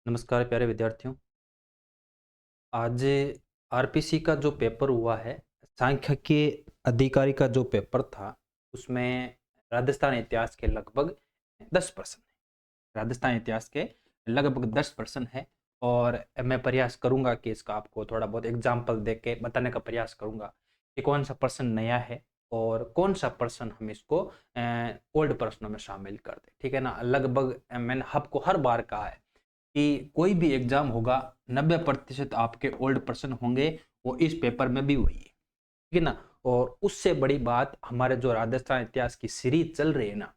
नमस्कार प्यारे विद्यार्थियों। आज आरपीसी का जो पेपर हुआ है, सांख्यिकी अधिकारी का जो पेपर था, उसमें राजस्थान इतिहास के लगभग 10 प्रश्न है। राजस्थान इतिहास के लगभग 10 प्रश्न है और मैं प्रयास करूंगा कि इसका आपको थोड़ा बहुत एग्जाम्पल दे के बताने का प्रयास करूंगा कि कौन सा प्रश्न नया है और कौन सा प्रश्न हम इसको ओल्ड प्रश्नों में शामिल कर दें। ठीक है ना। लगभग मैंने आपको हर बार कहा है कि कोई भी एग्जाम होगा 90% आपके ओल्ड प्रश्न होंगे, वो इस पेपर में भी वही है। ठीक है ना। और उससे बड़ी बात, हमारे जो राजस्थान इतिहास की सीरीज चल रही है ना,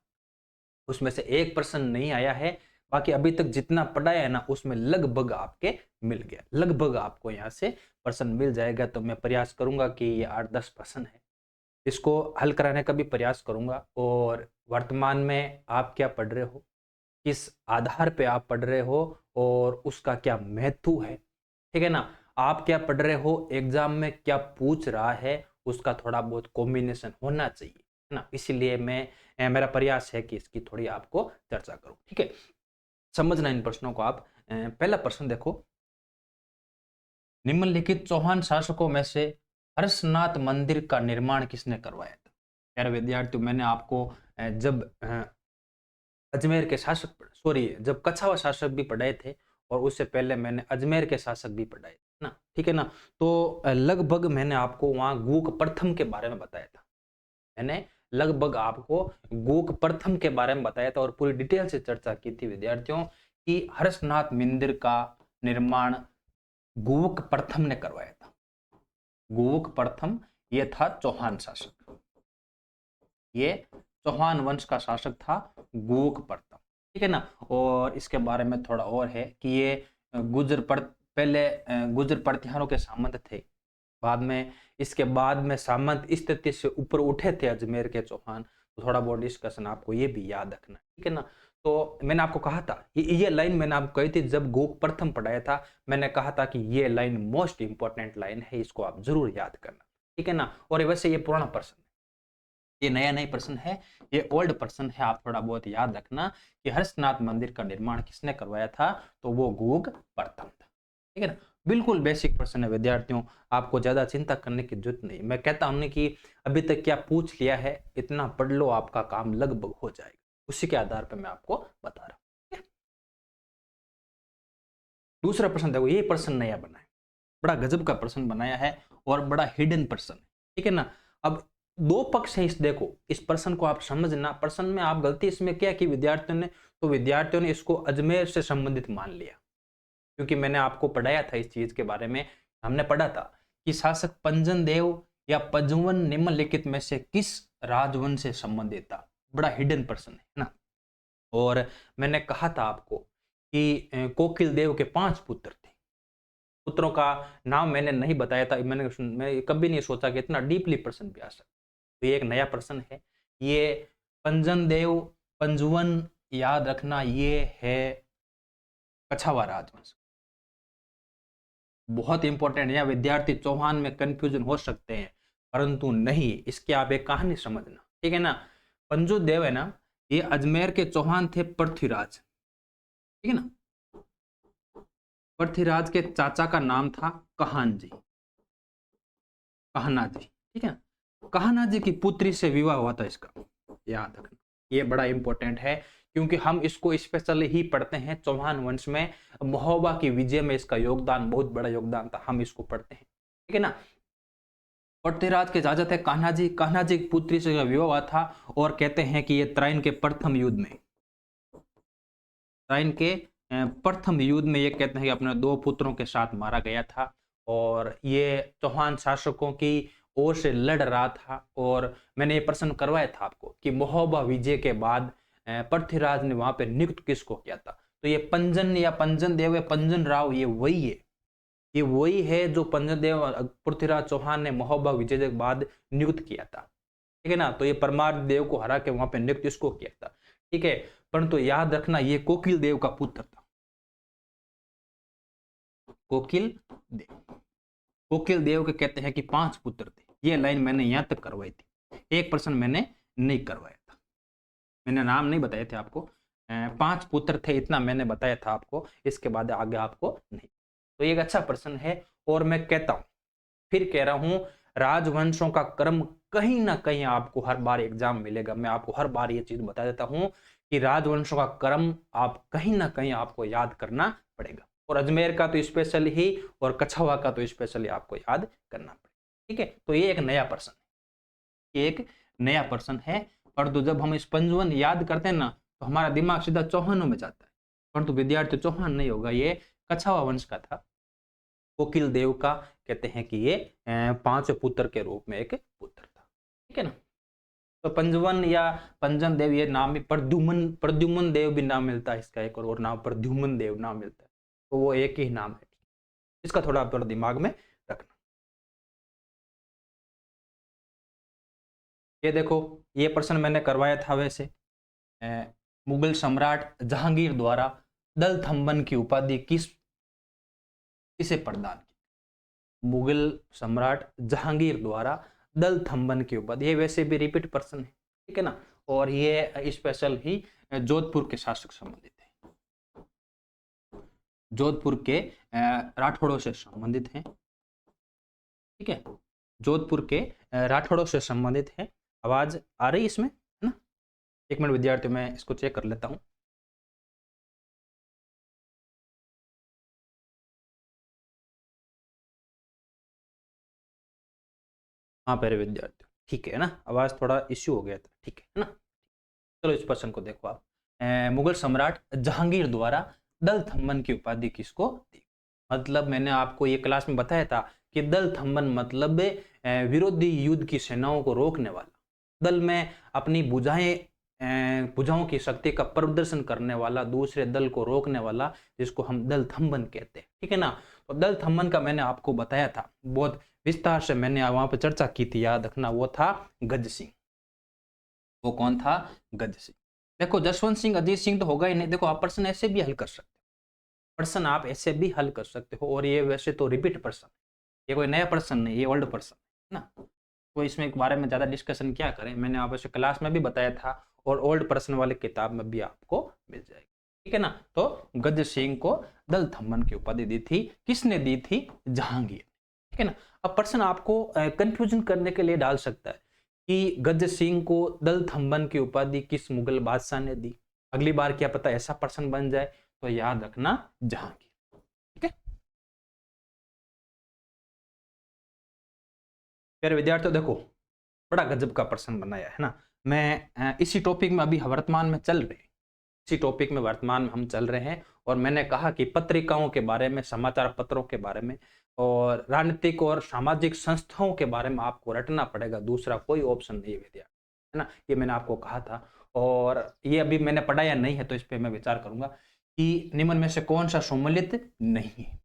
उसमें से एक प्रश्न नहीं आया है। बाकी अभी तक जितना पढ़ाया है ना, उसमें लगभग आपके मिल गया। लगभग आपको यहाँ से प्रश्न मिल जाएगा। तो मैं प्रयास करूंगा कि ये 8-10 प्रश्न है, इसको हल कराने का भी प्रयास करूंगा। और वर्तमान में आप क्या पढ़ रहे हो, किस आधार पे आप पढ़ रहे हो और उसका क्या महत्व है। ठीक है ना। आप क्या पढ़ रहे हो, एग्जाम में क्या पूछ रहा है, उसका थोड़ा बहुत कॉम्बिनेशन होना चाहिए, है ना। इसीलिए मेरा प्रयास है कि इसकी थोड़ी आपको चर्चा करूं। ठीक है। समझना इन प्रश्नों को आप। पहला प्रश्न देखो, निम्नलिखित चौहान शासकों में से हर्षनाथ मंदिर का निर्माण किसने करवाया था। प्यारे विद्यार्थियों, मैंने आपको जब अजमेर के शासक, सॉरी, जब कछावा शासक भी पढ़ाए थे और उससे पहले मैंने अजमेर के शासक भी पढ़ाए थे ना। ठीक है ना। तो लगभग मैंने आपको वहां गुक प्रथम के बारे में बताया था। मैंने लगभग आपको गुक प्रथम के बारे में बताया था और पूरी डिटेल से चर्चा की थी विद्यार्थियों कि हर्षनाथ मंदिर का निर्माण गुक प्रथम ने करवाया था। गुक प्रथम ये था चौहान शासक, ये चौहान वंश का शासक था गुक प्रथम। ठीक है ना। और इसके बारे में थोड़ा और है कि ये गुजर पर पहले गुजर प्रतिहारों के सामंत थे। बाद में, इसके बाद में सामंत स्थिति से ऊपर उठे थे अजमेर के चौहान। तो थोड़ा बहुत डिस्कशन आपको ये भी याद रखना है। ठीक है ना। तो मैंने आपको कहा था, ये लाइन मैंने आपको कही थी जब गोक प्रथम पढ़ाया था। मैंने कहा था कि ये लाइन मोस्ट इंपॉर्टेंट लाइन है, इसको आप जरूर याद करना। ठीक है ना। और वैसे ये पुराना प्रश्न है, ये नया नहीं प्रश्न है, ये ओल्ड प्रश्न है। आप थोड़ा बहुत याद रखना कि हर्षनाथ मंदिर का निर्माण किसने करवाया था, तो वो गुग प्रथम था। ठीक है ना। बिल्कुल बेसिक प्रश्न है विद्यार्थियों, आपको ज्यादा चिंता करने की जरूरत नहीं। मैं कहता हूं कि अभी तक क्या पूछ लिया है, इतना पढ़ लो, आपका काम लगभग हो जाएगा। उसी के आधार पर मैं आपको बता रहा हूं। दूसरा प्रश्न देखो, ये प्रश्न नया बना है, बड़ा गजब का प्रश्न बनाया है और बड़ा हिडन प्रश्न है। ठीक है ना। अब दो पक्ष है इस, देखो इस प्रश्न को आप समझना। प्रश्न में आप गलती इसमें क्या की विद्यार्थियों ने, तो विद्यार्थियों ने इसको अजमेर से संबंधित मान लिया, क्योंकि मैंने आपको पढ़ाया था इस चीज के बारे में। हमने पढ़ा था कि शासक पंजन देव या पजवन निम्नलिखित में से किस राजवंश से संबंधित था। बड़ा हिडन प्रश्न है ना। और मैंने कहा था आपको कि कोकिल देव के 5 पुत्र थे। पुत्रों का नाम मैंने नहीं बताया था। मैं कभी नहीं सोचा कि इतना डीपली प्रश्न भी आ सकता। तो ये एक नया प्रश्न है। ये पंजन देव, पंजवन, याद रखना ये है कछावा राजवंश। बहुत इंपॉर्टेंट है। विद्यार्थी चौहान में कंफ्यूजन हो सकते हैं, परंतु नहीं, इसकी आप एक कहानी समझना। ठीक है ना। पंजु देव है ना, ये अजमेर के चौहान थे पृथ्वीराज। ठीक है ना। पृथ्वीराज के चाचा का नाम था कहान जी, कहना जी। ठीक है। कहना जी की पुत्री से विवाह हुआ था इसका, याद रखना। ये बड़ा इंपॉर्टेंट है, क्योंकि हम इसको स्पेशल ही पढ़ते हैं चौहान वंश में। महोबा की विजय में इसका योगदान, बहुत बड़ा योगदान था, हम इसको पढ़ते हैं। ठीक है ना। पृथ्वीराज के चाचा थे कान्हा जी, कान्हा जी की पुत्री से विवाह हुआ था। और कहते हैं कि ये त्राइन के प्रथम युद्ध में, त्राइन के प्रथम युद्ध में ये कहते हैं कि अपने 2 पुत्रों के साथ मारा गया था। और ये चौहान शासकों की ओर से लड़ रहा था। और मैंने ये प्रश्न करवाया था आपको कि महोबा विजय के बाद पृथ्वीराज ने वहां पे नियुक्त किसको किया था। तो ये पंजन या पंजन देव या पंजन राव, ये वही है। ये वही है जो पंजन देव पृथ्वीराज चौहान ने महोबा विजय के बाद नियुक्त किया था। ठीक है ना। तो ये परमार देव को हरा के वहां पे नियुक्त इसको किया था। ठीक है। परंतु याद रखना, ये कोकिल देव का पुत्र था, कोकिल देव। कोकिल देव के कहते हैं कि 5 पुत्र थे। ये लाइन मैंने यहां तक करवाई थी, एक प्रश्न मैंने नहीं करवाया था। मैंने नाम नहीं बताए थे आपको, 5 पुत्र थे, इतना मैंने बताया था आपको, इसके बाद आगे आपको नहीं। तो ये एक अच्छा प्रश्न है। और मैं कहता हूं, फिर कह रहा हूं, राजवंशों का क्रम कहीं ना कहीं आपको हर बार एग्जाम मिलेगा। मैं आपको हर बार ये चीज बता देता हूं कि राजवंशों का क्रम आप कहीं ना कहीं आपको याद करना पड़ेगा। और अजमेर का तो स्पेशल ही, और कछवा का तो स्पेशली आपको याद करना पड़ेगा। ठीक है, तो ये एक नया प्रश्न है, ये एक नया प्रश्न है। परंतु जब हम स्पंजवन याद करते हैं ना, तो हमारा दिमाग सीधा चौहानों में जाता है, परंतु विद्यार्थी चौहान नहीं होगा, ये कछवा वंश का था। कोकिल देव का कहते हैं कि ये 5 पुत्र के रूप में एक पुत्र था। ठीक है ना। तो पंजवन या पंजन देव ये नाम, प्रद्युमन, प्रद्युमन देव भी नाम मिलता है इसका, एक और नाम प्रद्युमन देव नाम मिलता है। तो वो एक ही नाम है, इसका थोड़ा आप थोड़ा दिमाग में रखना। ये देखो, ये प्रश्न मैंने करवाया था वैसे। मुगल सम्राट जहांगीर द्वारा दल थम्बन की उपाधि किसे प्रदान की? मुगल सम्राट जहांगीर द्वारा दल थम्बन की उपाधि, ये वैसे भी रिपीट प्रश्न है, ठीक है ना। और ये स्पेशल ही जोधपुर के शासक संबंधित है, जोधपुर के राठौड़ों से संबंधित है। ठीक है, जोधपुर के राठौड़ों से संबंधित है। आवाज आ रही इसमें, है ना? एक मिनट विद्यार्थियों, मैं इसको चेक कर लेता हूं। हाँ प्यारे विद्यार्थियों, ठीक है ना, आवाज थोड़ा इश्यू हो गया था, ठीक है ना। चलो इस प्रश्न को देखो आप। मुगल सम्राट जहांगीर द्वारा दल थम्बन की उपाधि किसको दी? मतलब मैंने आपको ये क्लास में बताया था कि दल थम्बन मतलब विरोधी युद्ध की सेनाओं को रोकने वाला, दल में अपनी भुजाओं की शक्ति का प्रदर्शन करने वाला, दूसरे दल को रोकने वाला, जिसको हम दल थम्बन कहते हैं। ठीक है ना। तो दल थम्बन का मैंने आपको बताया था, बहुत विस्तार से मैंने वहां पर चर्चा की थी, याद रखना। वो था गज सिंह। वो कौन था? गज सिंह। देखो जसवंत सिंह, अजीत सिंह तो होगा ही नहीं। देखो आप प्रश्न ऐसे भी हल कर सकते हो, प्रश्न आप ऐसे भी हल कर सकते हो। और ये वैसे तो रिपीट प्रश्न, ये कोई नया प्रश्न नहीं, ये ओल्ड प्रश्न है ना। तो इसमें के बारे में ज्यादा डिस्कशन क्या करें, मैंने आपसे क्लास में भी बताया था, और ओल्ड प्रश्न वाले किताब में भी आपको मिल जाएगी। ठीक है ना। तो गज सिंह को दल थम्बन की उपाधि दी थी, किसने दी थी? जहांगीर। ठीक है ना। अब प्रश्न आपको कंफ्यूजन करने के लिए डाल सकता है कि गज सिंह को दल थम्बन की उपाधि किस मुगल बादशाह ने दी। अगली बार क्या पता ऐसा प्रश्न बन जाए, तो याद रखना जहांगीर। ठीक है प्यारे विद्यार्थियों, देखो बड़ा गजब का प्रश्न बनाया है ना। मैं इसी टॉपिक में अभी वर्तमान में चल रहे हैं, इसी टॉपिक में वर्तमान में हम चल रहे हैं। और मैंने कहा कि पत्रिकाओं के बारे में, समाचार पत्रों के बारे में, और राजनीतिक और सामाजिक संस्थाओं के बारे में आपको रटना पड़ेगा, दूसरा कोई ऑप्शन नहीं है विद्यार्थी, है ना। ये मैंने आपको कहा था, और ये अभी मैंने पढ़ाया नहीं है, तो इस पर मैं विचार करूंगा कि निम्न में से कौन सा सम्मिलित नहीं है,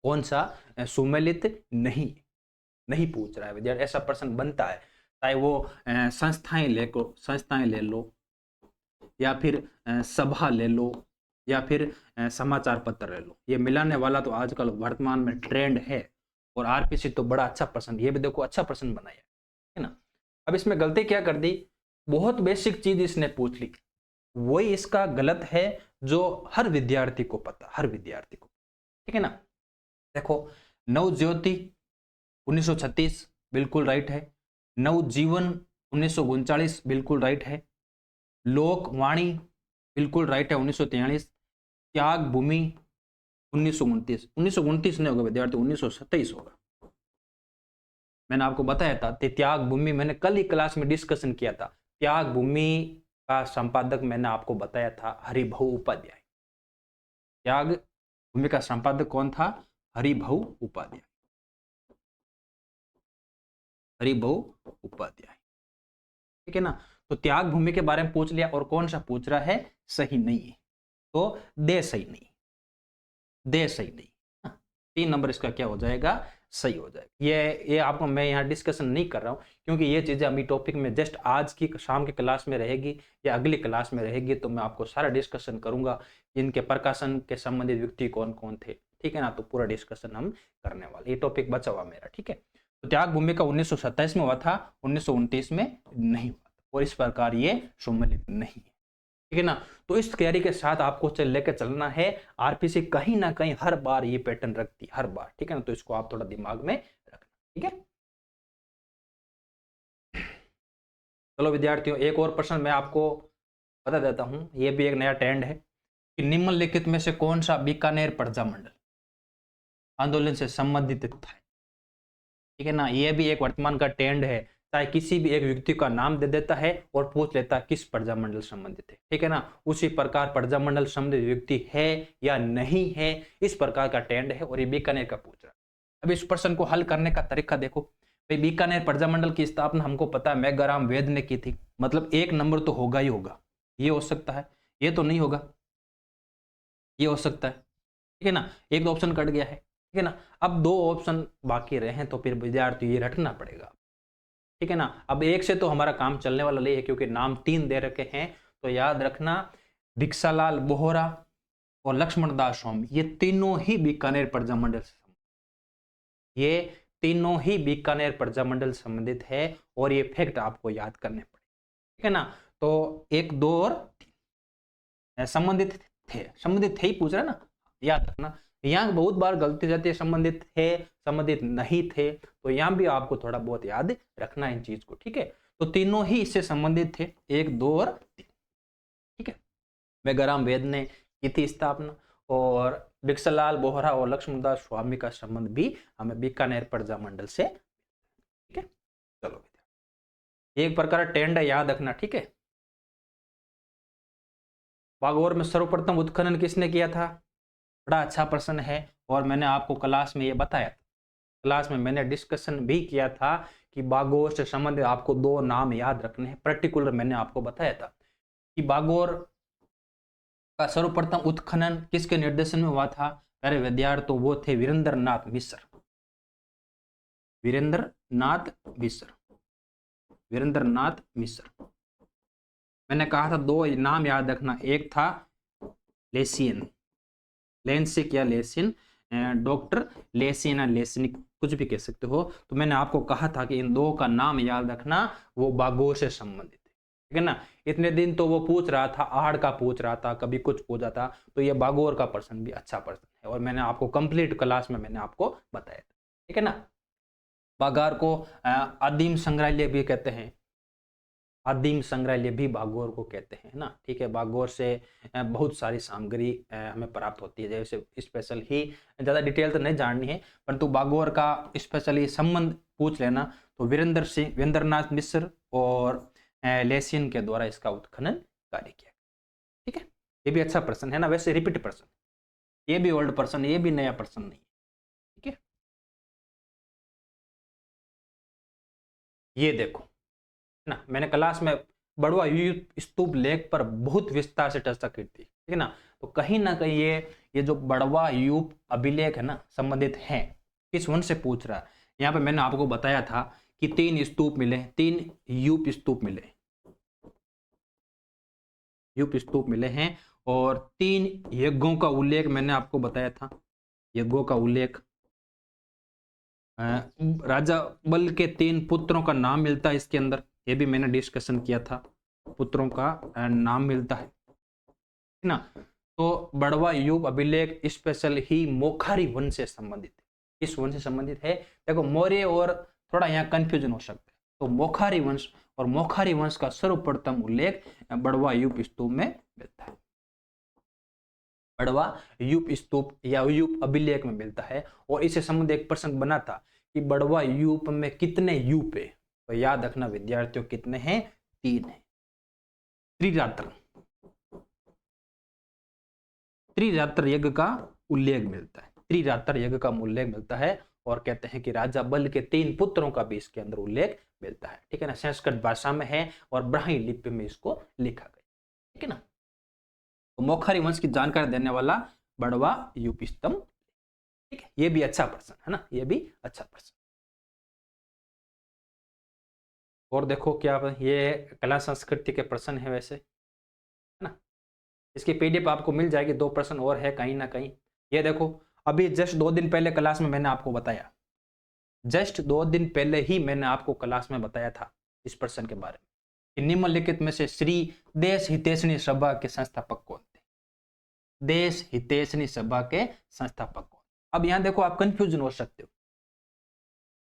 कौन सा सम्मिलित नहीं, नहीं पूछ रहा है विद्यार्थी, ऐसा प्रश्न बनता है। चाहे वो संस्थाएं ले लो, या फिर सभा ले लो, या फिर समाचार पत्र ले लो, ये मिलाने वाला तो आजकल वर्तमान में ट्रेंड है। और आरपीसी तो बड़ा अच्छा प्रश्न, ये भी देखो अच्छा प्रश्न बनाया है ना। अब इसमें गलती क्या कर दी, बहुत बेसिक चीज इसने पूछ ली, वही इसका गलत है, जो हर विद्यार्थी को पता, हर विद्यार्थी को। ठीक है ना। देखो, नवज्योति 1936 बिल्कुल राइट है, नवजीवन 1939 बिल्कुल राइट है, लोकवाणी बिल्कुल राइट है 1943, त्याग भूमि 1929, 1929 नहीं होगा विद्यार्थी, 1927 होगा। मैंने आपको बताया था त्याग भूमि, मैंने कल ही क्लास में डिस्कशन किया था। त्याग भूमि का संपादक मैंने आपको बताया था हरिभऊ उपाध्याय। त्याग भूमि का संपादक कौन था? हरिभऊ उपाध्याय, हरिभऊ उपाध्याय। ठीक है ना। तो त्याग भूमि के बारे में पूछ लिया, और कौन सा पूछ रहा है? सही नहीं है, तो दे सही नहीं, दे सही नहीं। हाँ, 3 नंबर इसका क्या हो जाएगा? सही हो जाएगा। ये आपको मैं यहाँ डिस्कशन नहीं कर रहा हूँ, क्योंकि ये चीजें अभी टॉपिक में जस्ट आज की शाम की क्लास में रहेगी या अगली क्लास में रहेगी, तो मैं आपको सारा डिस्कशन करूंगा, इनके प्रकाशन के संबंधित व्यक्ति कौन कौन थे। ठीक है ना। तो पूरा डिस्कशन हम करने वाले, ये टॉपिक बचा हुआ मेरा। ठीक है। तो त्याग भूमि का 1927 में हुआ था, 1929 में नहीं हुआ था, और इस प्रकार ये सम्मिलित नहीं है। ठीक है ना। तो इस तैयारी के साथ आपको लेके चलना है। आरपीसी कहीं ना कहीं हर बार ये पैटर्न रखती है, हर बार, ठीक है ना। तो इसको आप थोड़ा दिमाग में रखना, ठीक है। चलो विद्यार्थियों, एक और प्रश्न मैं आपको बता देता हूं, ये भी एक नया ट्रेंड है कि निम्नलिखित में से कौन सा बीकानेर प्रजामंडल आंदोलन से संबंधित था। ठीक है ना, ये भी एक वर्तमान का ट्रेंड है, चाहे किसी भी एक व्यक्ति का नाम दे देता है और पूछ लेता है किस प्रजामंडल संबंधित है, ठीक है ना। उसी प्रकार प्रजामंडल संबंधित व्यक्ति है या नहीं है, इस प्रकार का ट्रेंड है और ये बीकानेर का पूछ रहा है। अब इस प्रश्न को हल करने का तरीका देखो भाई। बीकानेर प्रजामंडल की स्थापना हमको पता है मेघराम वेद ने की थी, मतलब एक नंबर तो होगा ही होगा। ये हो सकता है, ये तो नहीं होगा, ये हो सकता है, ठीक है ना। एक तो ऑप्शन कट गया है, ठीक है ना। अब दो ऑप्शन बाकी रहे हैं, तो फिर विद्यार्थी ये रटना पड़ेगा, ठीक है ना। अब एक से तो हमारा काम चलने वाला नहीं है, क्योंकि नाम तीन दे रखे हैं। तो याद रखना, भिक्षालाल बोहरा और लक्ष्मण दास स्वामी, ये तीनों ही बीकानेर प्रजामंडल से, ये तीनों ही बीकानेर प्रजामंडल संबंधित है। और ये फैक्ट आपको याद करने पड़े, ठीक है ना। तो एक, दो और तीन संबंधित थे ही पूछ रहा है ना, याद रखना। यहाँ बहुत बार गलती जाती है, संबंधित थे, संबंधित नहीं थे, तो यहाँ भी आपको थोड़ा बहुत याद रखना इन चीज को, ठीक है। तो तीनों ही इससे संबंधित थे, एक, दो और तीन, ठीक है। मेघराम वेद ने की थी स्थापना, और भिक्षालाल बोहरा और लक्ष्मणदास स्वामी का संबंध भी हमें बीकानेर प्रजामंडल से, ठीक है। चलो, एक प्रकार टेंड है, याद रखना, ठीक है। बागौर में सर्वप्रथम उत्खनन किसने किया था? बड़ा अच्छा प्रश्न है, और मैंने आपको क्लास में ये बताया था, क्लास में मैंने डिस्कशन भी किया था कि बागौर से संबंधित आपको दो नाम याद रखने हैं। पर्टिकुलर मैंने आपको बताया था कि बागौर का सर्वप्रथम उत्खनन किसके निर्देशन में हुआ था? अरे विद्यार्थी, तो वो थे वीरेंद्र नाथ मिश्र, वीरेंद्र नाथ मिश्र, वीरेंद्र नाथ मिश्र। मैंने कहा था दो नाम याद रखना, एक था लेसियन, लेंसिक या लेसिन, डॉक्टर लेसिन या लेसिनिक, कुछ भी कह सकते हो। तो मैंने आपको कहा था कि इन दो का नाम याद रखना, वो बागौर से संबंधित है, ठीक है ना। इतने दिन तो वो पूछ रहा था, आहड़ का पूछ रहा था, कभी कुछ पूछा था, तो ये बागौर का प्रश्न भी अच्छा प्रश्न है, और मैंने आपको कंप्लीट क्लास में मैंने आपको बताया था, ठीक है ना। बागार को आदिम संग्रहालय भी कहते हैं, आदिम संग्रहालय भी बागौर को कहते हैं ना, ठीक है। बागौर से बहुत सारी सामग्री हमें प्राप्त होती है, जैसे स्पेशल ही ज़्यादा डिटेल तो नहीं जाननी है, परंतु बागौर का स्पेशली संबंध पूछ लेना। तो वीरेंद्रनाथ मिश्र और लेसियन के द्वारा इसका उत्खनन कार्य किया, ठीक है। ये भी अच्छा प्रश्न है ना, वैसे रिपीट प्रश्न, ये भी ओल्ड प्रश्न, ये भी नया प्रश्न नहीं, ठीक है। ये देखो ना, मैंने क्लास में बड़वा युप स्तूप लेख पर बहुत विस्तार से चर्चा की थी, ठीक है ना। तो कहीं ना कहीं ये जो बड़वा यूप अभिलेख है ना, संबंधित है, किस वन से पूछ रहा है। यहाँ पे मैंने आपको बताया था कि तीन स्तूप मिले, तीन यूप स्तूप मिले, यूप स्तूप मिले हैं, और तीन यज्ञों का उल्लेख मैंने आपको बताया था, यज्ञों का उल्लेख, राजा बल के तीन पुत्रों का नाम मिलता है इसके अंदर, ये भी मैंने डिस्कशन किया था, पुत्रों का नाम मिलता है ना। तो बड़वा युग अभिलेख स्पेशल ही मोखारी वंश से संबंधित है। किस वंश से संबंधित है? देखो, मौर्य और थोड़ा यहाँ कंफ्यूजन हो सकता है, तो मोखारी वंश, और मोखारी वंश का सर्वप्रथम उल्लेख बड़वा युग स्तूप में मिलता है, बड़वा यूप स्तूप या यूप अभिलेख में मिलता है। और इससे संबंधित एक प्रश्न बना था कि बड़वा यूप में कितने यूप है? तो याद रखना विद्यार्थियों, कितने हैं? तीन है। त्रिरात्र, त्रिरात्र यज्ञ का उल्लेख मिलता है, त्रिरात्र यज्ञ का उल्लेख मिलता है, और कहते हैं कि राजा बल के तीन पुत्रों का भी इसके अंदर उल्लेख मिलता है, ठीक है ना। संस्कृत भाषा में है और ब्राह्मी लिपि में इसको लिखा गया, ठीक है ना। तो मोखारी वंश की जानकारी देने वाला बड़वा यूप स्तंभ, ठीक है। ये भी अच्छा प्रश्न है ना, ये भी अच्छा प्रश्न। और देखो क्या ये कला संस्कृति के प्रश्न है वैसे, है ना। इसकी पीडीएफ आपको मिल जाएगी, दो प्रश्न और है कहीं ना कहीं। ये देखो, अभी जस्ट 2 दिन पहले क्लास में मैंने आपको बताया, जस्ट 2 दिन पहले ही मैंने आपको क्लास में बताया था इस प्रश्न के बारे में, कि निम्नलिखित में से श्री देश हितैषणी सभा के संस्थापक कौन थे? देश हितैषणी सभा के संस्थापक कौन? अब यहां देखो, आप कंफ्यूजन हो सकते हो,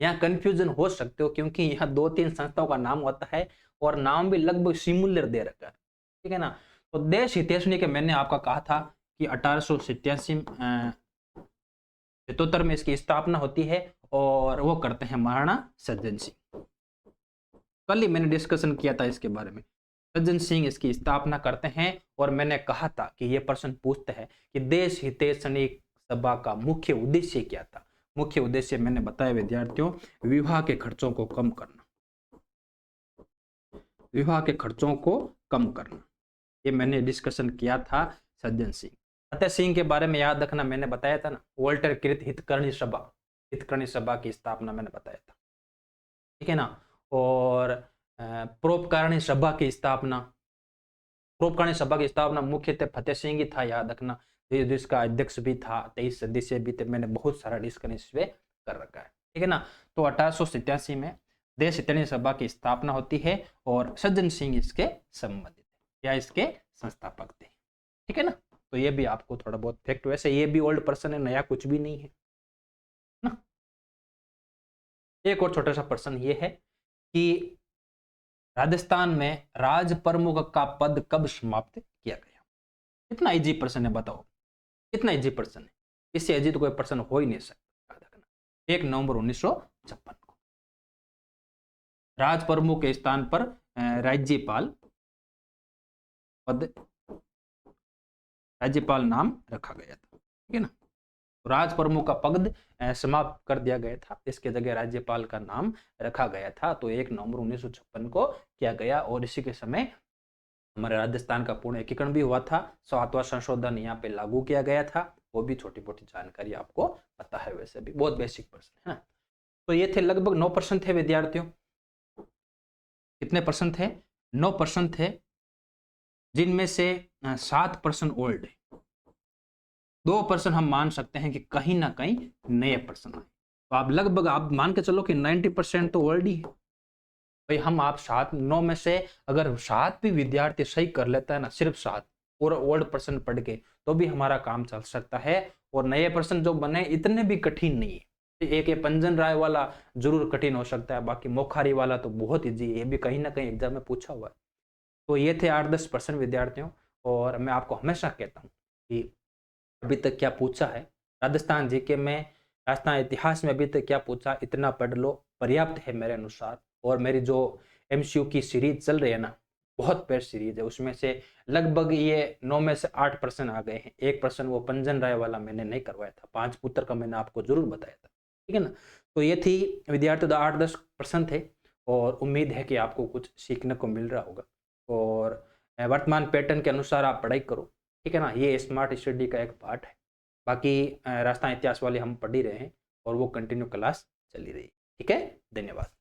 यहाँ कंफ्यूजन हो सकते हो क्योंकि यहाँ 2-3 संस्थाओं का नाम होता है और नाम भी लगभग सिमिलर दे रखा है, ठीक है ना। तो देश हितैषणी के मैंने आपका कहा था कि 1887 में इसकी स्थापना होती है और वो करते हैं महाराणा सज्जन सिंह। कल ही मैंने डिस्कशन किया था इसके बारे में। सज्जन सिंह इसकी स्थापना करते हैं और मैंने कहा था कि ये प्रश्न पूछते हैं कि देश हितैषणी सभा का मुख्य उद्देश्य क्या था। मुख्य उद्देश्य मैंने बताया विद्यार्थियों, विवाह के खर्चों को कम करना, विवाह के खर्चों को कम करना, ये मैंने डिस्कशन किया था सज्जन सिंह। फतेह सिंह के बारे में याद रखना, मैंने बताया था ना, वोल्टर कृत हितकर्णी सभा, हितकर्णी सभा की स्थापना मैंने बताया था, ठीक है ना। और परोपकारिणी सभा की स्थापना, परोपकारिणी सभा की स्थापना मुख्यतः फतेह सिंह ही था, याद रखना, जिसका अध्यक्ष भी था, 23 सदस्य भी थे, मैंने बहुत सारा डिस्कशन इस पे कर रखा है, ठीक है ना। तो 1887 में देश हितैषणी सभा की स्थापना होती है और सज्जन सिंह इसके संबंधित है या इसके संस्थापक थे, ठीक है ना। तो ये भी आपको थोड़ा बहुत फैक्ट, वैसे ये भी ओल्ड पर्सन है, नया कुछ भी नहीं है ना। एक और छोटा सा प्रश्न ये है कि राजस्थान में राज प्रमुख का पद कब समाप्त किया गया? कितना इजी प्रश्न है, बताओ कितना इजी प्रश्न है, इससे इजी तो कोई प्रश्न हो ही नहीं सकता। 1 नवंबर 1956 को राज प्रमुख के स्थान पर राज्यपाल पद, राज्यपाल नाम रखा गया था, ठीक है ना। राज प्रमुख का पद समाप्त कर दिया गया था, इसके जगह राज्यपाल का नाम रखा गया था। तो 1 नवंबर 1956 को किया गया और इसी के समय हमारे राजस्थान का पूर्ण एकीकरण भी हुआ था। 7वां संशोधन यहाँ पे लागू किया गया था, वो भी छोटी मोटी जानकारी आपको पता है, वैसे भी बहुत बेसिक प्रश्न है ना। तो ये थे लगभग 9 प्रश्न थे विद्यार्थियों। कितने प्रश्न थे? 9 प्रश्न थे, जिनमें से 7 प्रश्न ओल्ड है, 2 प्रश्न हम मान सकते हैं कि कहीं ना कहीं नए प्रश्न आए। तो आप लगभग आप मान के चलो कि 90% तो ओल्ड ही है भाई। हम आप 9 में से अगर 7 भी विद्यार्थी सही कर लेता है ना, सिर्फ 7 और ओल्ड प्रश्न पढ़ के, तो भी हमारा काम चल सकता है। और नए प्रश्न जो बने इतने भी कठिन नहीं है। एक ये पंजन राय वाला जरूर कठिन हो सकता है, बाकी मोखारी वाला तो बहुत इजी है, ये भी कहीं ना कहीं एग्जाम में पूछा हुआ है। तो ये थे 8-10 प्रश्न विद्यार्थियों। और मैं आपको हमेशा कहता हूँ कि अभी तक क्या पूछा है राजस्थान जीके में, राजस्थान इतिहास में अभी तक क्या पूछा, इतना पढ़ लो, पर्याप्त है मेरे अनुसार। और मेरी जो एमसीक्यू की सीरीज चल रही है ना, बहुत पेज सीरीज है, उसमें से लगभग ये 9 में से 8 प्रश्न आ गए हैं। एक प्रश्न वो पंजन राय वाला मैंने नहीं करवाया था, 5 पुत्र का मैंने आपको जरूर बताया था, ठीक है ना। तो ये थी विद्यार्थियों 8-10 प्रश्न थे और उम्मीद है कि आपको कुछ सीखने को मिल रहा होगा। और वर्तमान पैटर्न के अनुसार आप पढ़ाई करो, ठीक है ना। ये स्मार्ट स्टडी का एक पार्ट है, बाकी राजस्थान इतिहास वाले हम पढ़ ही रहे हैं और वो कंटिन्यू क्लास चली रही है, ठीक है। धन्यवाद।